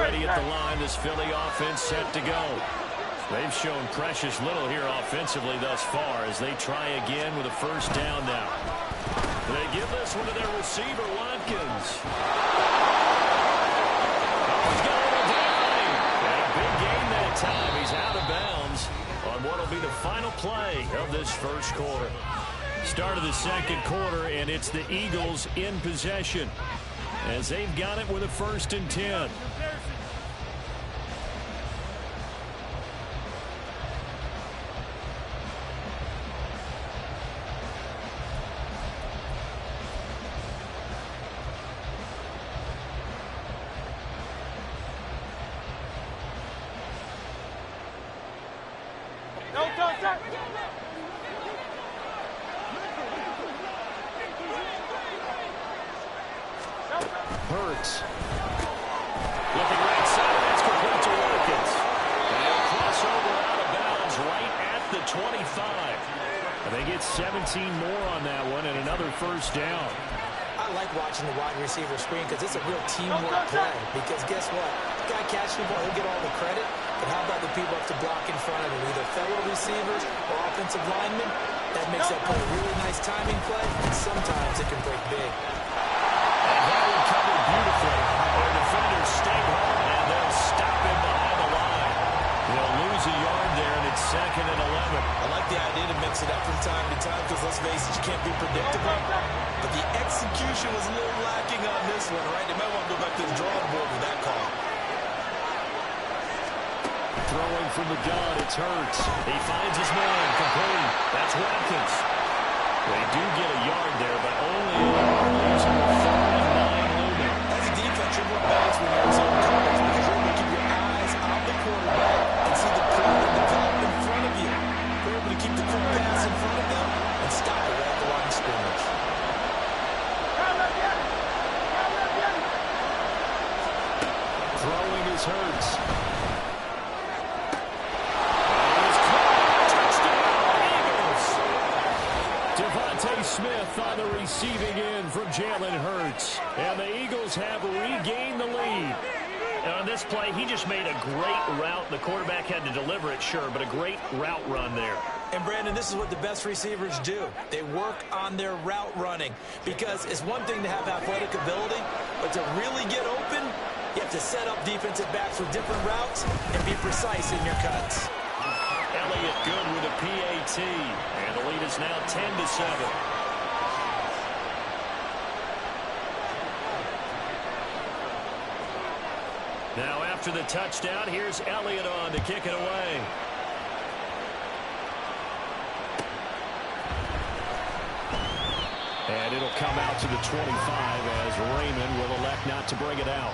ready at the line. This Philly offense set to go. They've shown precious little here offensively thus far as they try again with a first down now. They give this one to their receiver, Watkins. Oh, he's got a little diving. And a big gain that time. He's out of bounds on what will be the final play of this first quarter. Start of the second quarter, and it's the Eagles in possession as they've got it with a 1st and 10. Hurts. Looking right side, that's complete to Watkins. And a crossover out of bounds right at the 25. And they get 17 more on that one and another first down. I like watching the wide receiver screen because it's a real teamwork play. Because guess what? The guy catching the ball, he'll get all the credit. But how about the people up to block in front of him, either fellow receivers or offensive linemen? That makes that play a really nice timing play, and sometimes it can break big. And that one covered beautifully. Their defenders stay home, and they'll stop him behind the line. They'll lose a yard there, and it's 2nd and 11. I like the idea to mix it up from time to time because, let's face it, you can't be predictable. But the execution was a little lacking on this one, right? They might want to go back to the drawing board with that call. Throwing from the gun, it's Hurts. He finds his man, complete. That's Watkins. They do get a yard there, but only losing a 3rd and 9 looming. As a defense, you're more balanced when you're in zone coverage because you're able to keep your eyes on the quarterback and see the play that develop in front of you. You're able to keep the quick pass in front of them and stop it at the line of scrimmage. Throwing is Hurts. Smith on the receiving end from Jalen Hurts. And the Eagles have regained the lead. And on this play, he just made a great route. The quarterback had to deliver it, sure, but a great route run there. And, Brandon, this is what the best receivers do. They work on their route running because it's one thing to have athletic ability, but to really get open, you have to set up defensive backs with different routes and be precise in your cuts. Elliott good with a PAT. And the lead is now 10-7. Now after the touchdown, here's Elliott on to kick it away. And it'll come out to the 25 as Raymond will elect not to bring it out.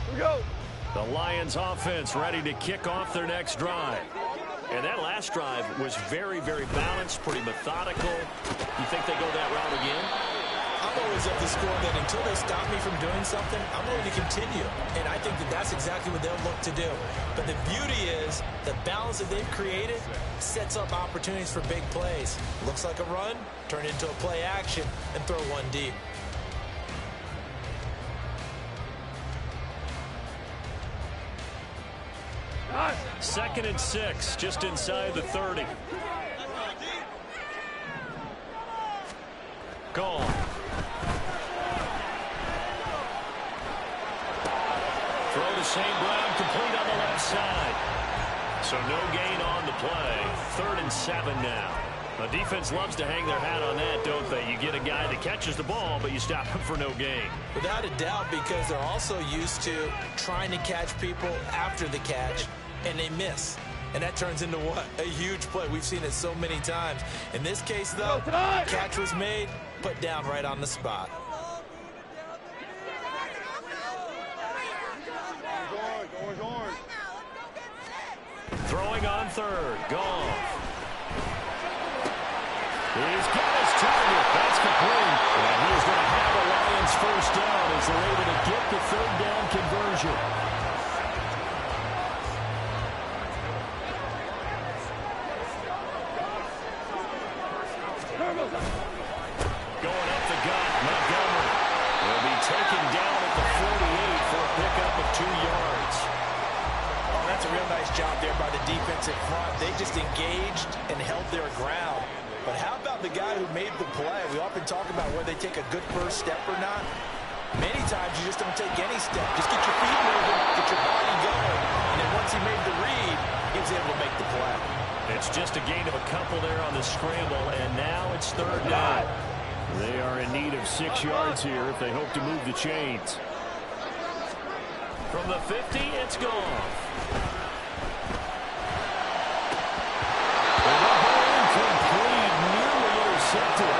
Here we go. The Lions offense ready to kick off their next drive. And that last drive was very, very balanced, pretty methodical. You think they go that route again? I'm always of the score that until they stop me from doing something, I'm going to continue. And I think that that's exactly what they'll look to do. But the beauty is the balance that they've created sets up opportunities for big plays. Looks like a run, turn it into a play action, and throw one deep. Second and 6, just inside the 30. Gone. Throw to St. Brown, complete on the left side. So no gain on the play. 3rd and 7 now. The defense loves to hang their hat on that, don't they? You get a guy that catches the ball, but you stop him for no gain. Without a doubt, because they're also used to trying to catch people after the catch, and they miss. And that turns into what? A huge play. We've seen it so many times. In this case, though, catch was made, put down right on the spot. Throwing on 3rd. Goff. He's got his target. That's complete. And he's going to have a Lions first down as they're able to get the 3rd down conversion. Going up the gut, Montgomery will be taken down at the 48 for a pickup of 2 yards. Oh, that's a real nice job there by the defensive front. They just engaged and held their ground. But how about the guy who made the play? We often talk about whether they take a good first step or not. Many times you just don't take any step. Just get your feet moving, get your body going. And then once he made the read, he was able to make the play. It's just a gain of a couple there on the scramble, and now it's 3rd down. They are in need of 6 yards here if they hope to move the chains. From the 50, it's gone. Incomplete, nearly intercepted.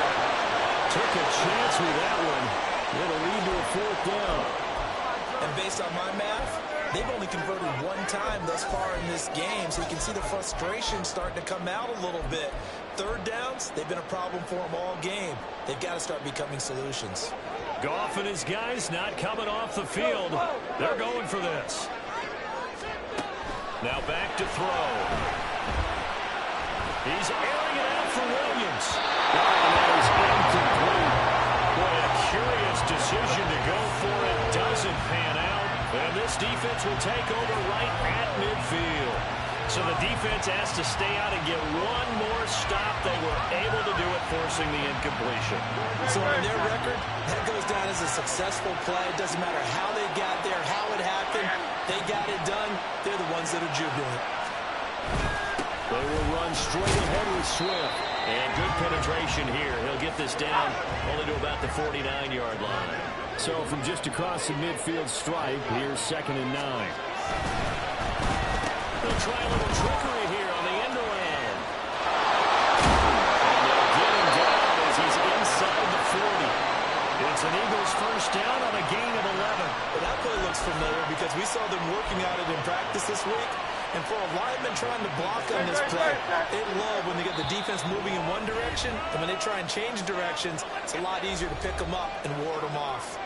Took a chance with that one. It'll lead to a 4th down. And based on my math, they've only converted 1 time thus far in this game, so you can see the frustration starting to come out a little bit. 3rd downs, they've been a problem for them all game. They've got to start becoming solutions. Goff and his guys not coming off the field. They're going for this. Now back to throw. He's airing it out for Williams. That is incomplete. Boy, a curious decision to go for it. Doesn't pan out. And this defense will take over right at midfield. So the defense has to stay out and get one more stop. They were able to do it, forcing the incompletion. So on their record, that goes down as a successful play. It doesn't matter how they got there, how it happened. They got it done. They're the ones that are jubilant. They will run straight ahead with Swift. And good penetration here. He'll get this down only to about the 49-yard line. So from just across the midfield stripe, here's 2nd and 9. They'll try a little trickery here on the end around. And they'll get him down as he's inside the 40. It's an Eagles 1st down on a gain of 11. Well, that play looks familiar because we saw them working on it in practice this week. And for a lineman trying to block on this play, they love when they get the defense moving in one direction. And when they try and change directions, it's a lot easier to pick them up and ward them off.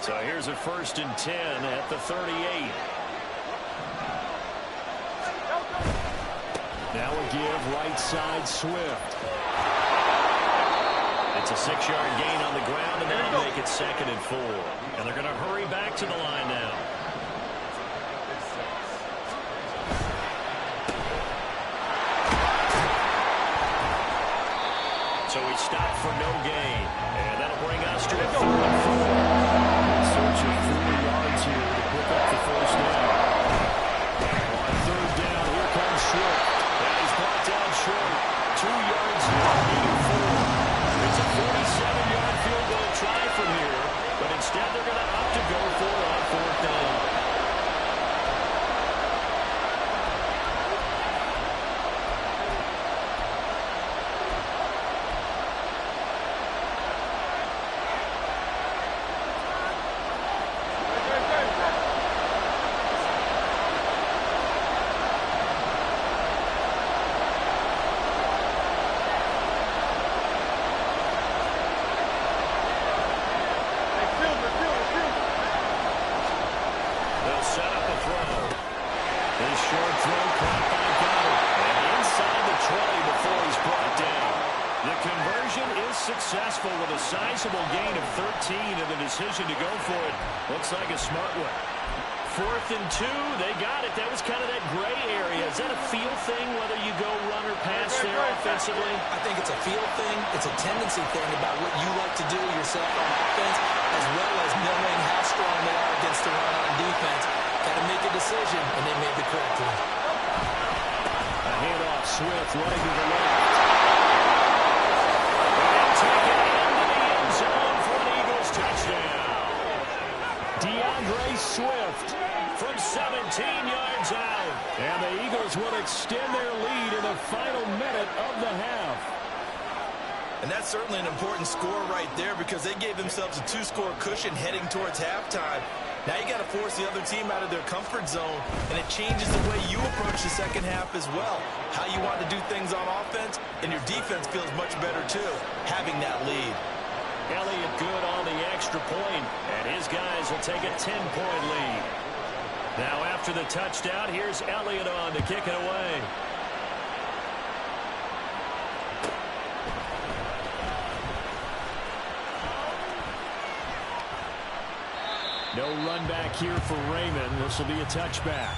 So here's a 1st and 10 at the 38. Now a give right side Swift. It's a 6-yard gain on the ground, and that'll make it 2nd and 4. And they're going to hurry back to the line now. So he stopped for no gain. And that'll bring us to a 3rd and 4. Search of 4 yards here to pick up the 1st down. On 3rd down, here comes Swift. And he's brought down short. 2 yards here, needing 4. It's a 47-yard field goal try from here. But instead, they're going to opt to go for it on 4th down. Successful with a sizable gain of 13 and the decision to go for it. Looks like a smart one. 4th and 2, they got it. That was kind of that gray area. Is that a feel thing, whether you go run or pass there offensively? I think it's a feel thing. It's a tendency thing about what you like to do yourself on offense, as well as knowing how strong they are against the run on defense. Got to make a decision, and they made the correct one. A handoff, Swift running to the left. Take it into the end zone for an Eagles touchdown. DeAndre Swift from 17 yards out. And the Eagles will extend their lead in the final minute of the half. And that's certainly an important score right there because they gave themselves a 2-score cushion heading towards halftime. Now you got to force the other team out of their comfort zone, and it changes the way you approach the second half as well. How you want to do things on offense, and your defense feels much better too, having that lead. Elliott good on the extra point, and his guys will take a 10-point lead. Now after the touchdown, here's Elliott on to kick it away. No run back here for Raymond. This will be a touchback.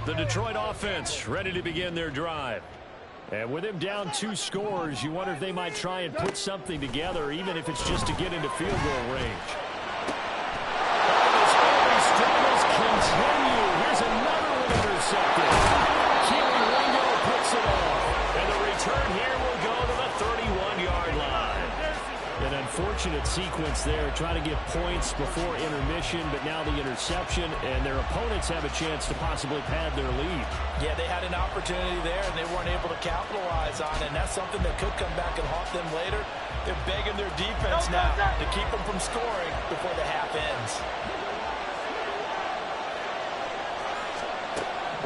The Detroit offense ready to begin their drive. And with him down 2 scores, you wonder if they might try and put something together, even if it's just to get into field goal range. His early struggles continue. Here's another one intercepted. Keely Ringo puts it off. And the return here will go to the 31-yard line. An unfortunate sequence there, trying to get points before intermission, but now the interception, and their opponents have a chance to possibly pad their lead. Yeah, they had an opportunity there, and they weren't able to capitalize on it, and that's something that could come back and haunt them later. They're begging their defense now to keep them from scoring before the half ends.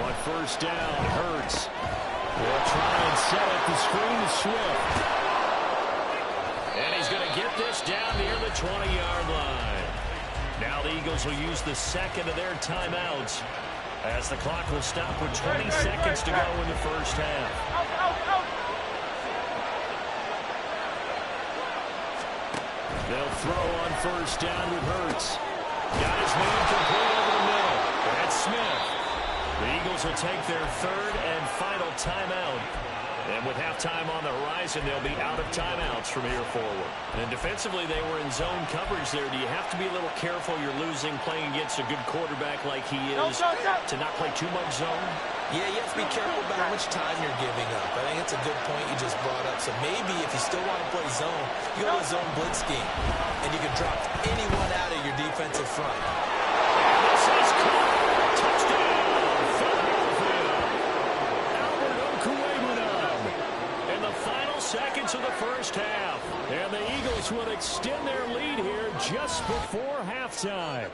On first down, Hurts will try and set up the screen to Swift. And he's going to get this down near the 20-yard line. Now the Eagles will use the second of their timeouts as the clock will stop with 20 seconds to go in the first half. They'll throw on first down with Hurts. Got his man complete over the middle. That's Smith. The Eagles will take their third and final timeout. And with halftime on the horizon, they'll be out of timeouts from here forward. And defensively, they were in zone coverage there. Do you have to be a little careful you're losing playing against a good quarterback like he is to not play too much zone? Yeah, you have to be careful about how much time you're giving up. I think it's a good point you just brought up. So maybe if you still want to play zone, you go to a zone blitz scheme, and you can drop anyone out of your defensive front. And this is caught. Touchdown. Seconds of the first half. And the Eagles will extend their lead here just before halftime.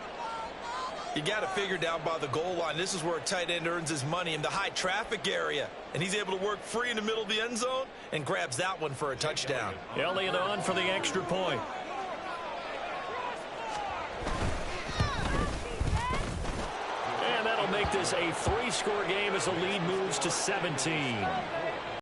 You got to figure down by the goal line. This is where a tight end earns his money in the high traffic area. And he's able to work free in the middle of the end zone and grabs that one for a touchdown. Elliott on for the extra point. And that'll make this a 3-score game as the lead moves to 17.